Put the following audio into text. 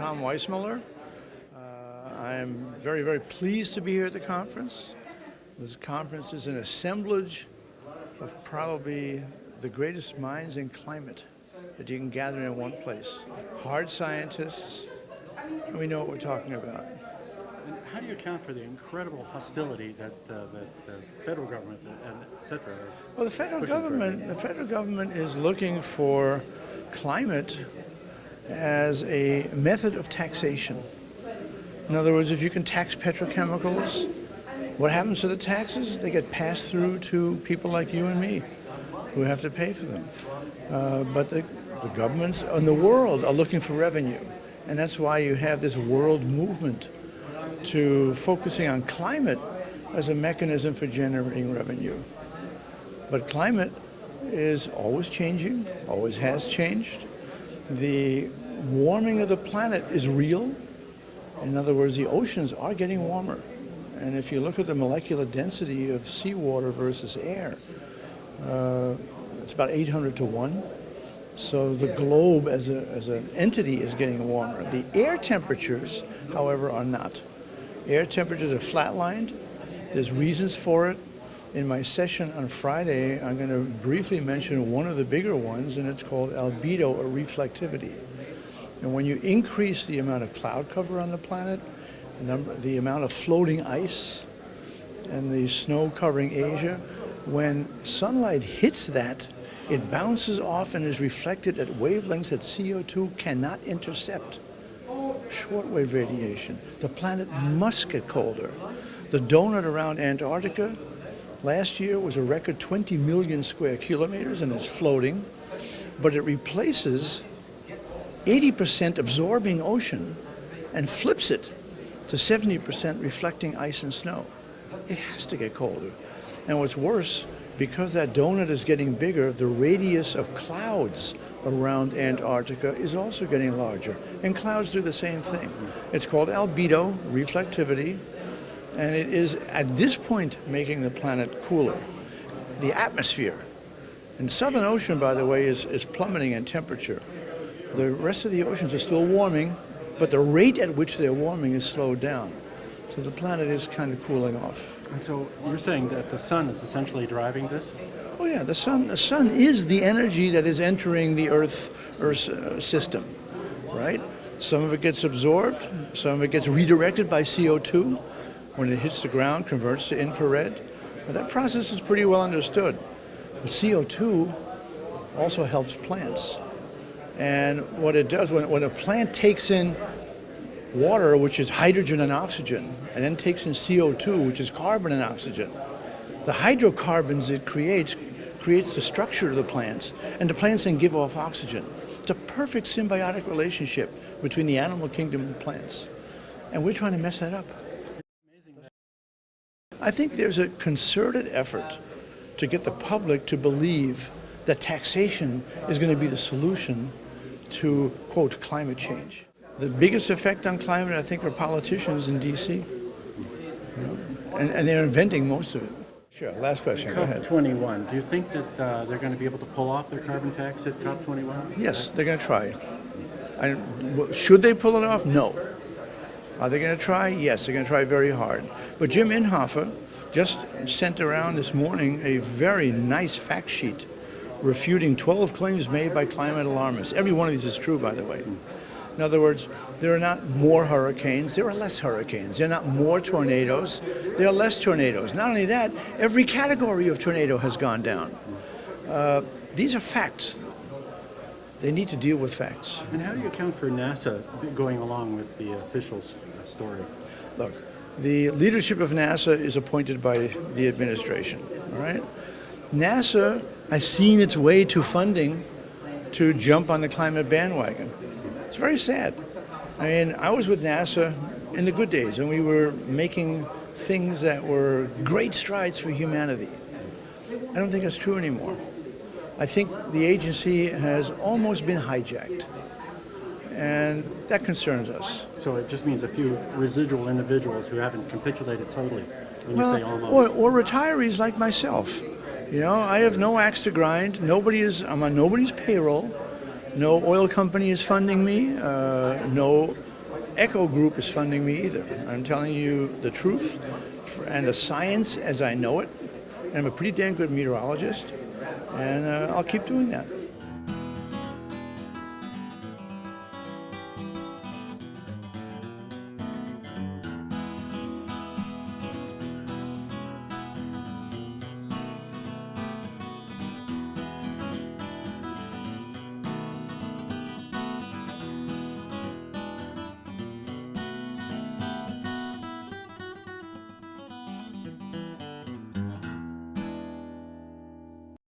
Tom Wysmuller. I'm very, very pleased to be here at the conference. This conference is an assemblage of probably the greatest minds in climate that you can gather in one place. Hard scientists, and we know what we're talking about. And how do you account for the incredible hostility that the federal government and et cetera? Well, the federal government is looking for climate as a method of taxation. In other words, if you can tax petrochemicals, what happens to the taxes? They get passed through to people like you and me who have to pay for them. But the governments in the world are looking for revenue. And that's why you have this world movement to focusing on climate as a mechanism for generating revenue. But climate is always changing, always has changed. The warming of the planet is real. In other words, the oceans are getting warmer. And if you look at the molecular density of seawater versus air, it's about 800 to 1. So the globe as an entity is getting warmer. The air temperatures, however, are not. Air temperatures are flatlined. There's reasons for it. In my session on Friday, I'm going to briefly mention one of the bigger ones, and it's called albedo, or reflectivity. And when you increase the amount of cloud cover on the planet, the amount of floating ice, and the snow covering Asia, when sunlight hits that, it bounces off and is reflected at wavelengths that CO2 cannot intercept. Shortwave radiation. The planet must get colder. The doughnut around Antarctica last year was a record 20 million square kilometers, and it's floating, but it replaces 80% absorbing ocean and flips it to 70% reflecting ice and snow. It has to get colder. And what's worse, because that doughnut is getting bigger, the radius of clouds around Antarctica is also getting larger. And clouds do the same thing. It's called albedo, reflectivity, and it is at this point making the planet cooler. The atmosphere. And Southern Ocean, by the way, is plummeting in temperature. The rest of the oceans are still warming, but the rate at which they're warming is slowed down. So the planet is kind of cooling off. And so you're saying that the sun is essentially driving this? Oh yeah, the sun is the energy that is entering the Earth's system, right? Some of it gets absorbed, some of it gets redirected by CO2. When it hits the ground, converts to infrared. Now, that process is pretty well understood. The CO2 also helps plants. And what it does, when a plant takes in water, which is hydrogen and oxygen, and then takes in CO2, which is carbon and oxygen, the hydrocarbons it creates the structure of the plants, and the plants then give off oxygen. It's a perfect symbiotic relationship between the animal kingdom and plants. And we're trying to mess that up. I think there's a concerted effort to get the public to believe that taxation is going to be the solution to, quote, climate change. The biggest effect on climate, I think, are politicians in D.C. And they're inventing most of it. Sure, last question, go ahead. COP21, do you think that they're going to be able to pull off their carbon tax at COP21? Yes, they're going to try. Should they pull it off? No. Are they going to try? Yes, they're going to try very hard. But Jim Inhofe just sent around this morning a very nice fact sheet refuting 12 claims made by climate alarmists. Every one of these is true, by the way. In other words, there are not more hurricanes, there are less hurricanes. There are not more tornadoes, there are less tornadoes. Not only that, every category of tornado has gone down. These are facts. They need to deal with facts. And how do you account for NASA going along with the official story? Look, the leadership of NASA is appointed by the administration, all right? NASA has seen its way to funding to jump on the climate bandwagon. It's very sad. I mean, I was with NASA in the good days, and we were making things that were great strides for humanity. I don't think that's true anymore. I think the agency has almost been hijacked, and that concerns us. So it just means a few residual individuals who haven't capitulated totally, when you say almost. Or retirees like myself. You know, I have no axe to grind. I'm on nobody's payroll. No oil company is funding me. No Echo Group is funding me either. I'm telling you the truth and the science as I know it. And I'm a pretty damn good meteorologist, and I'll keep doing that.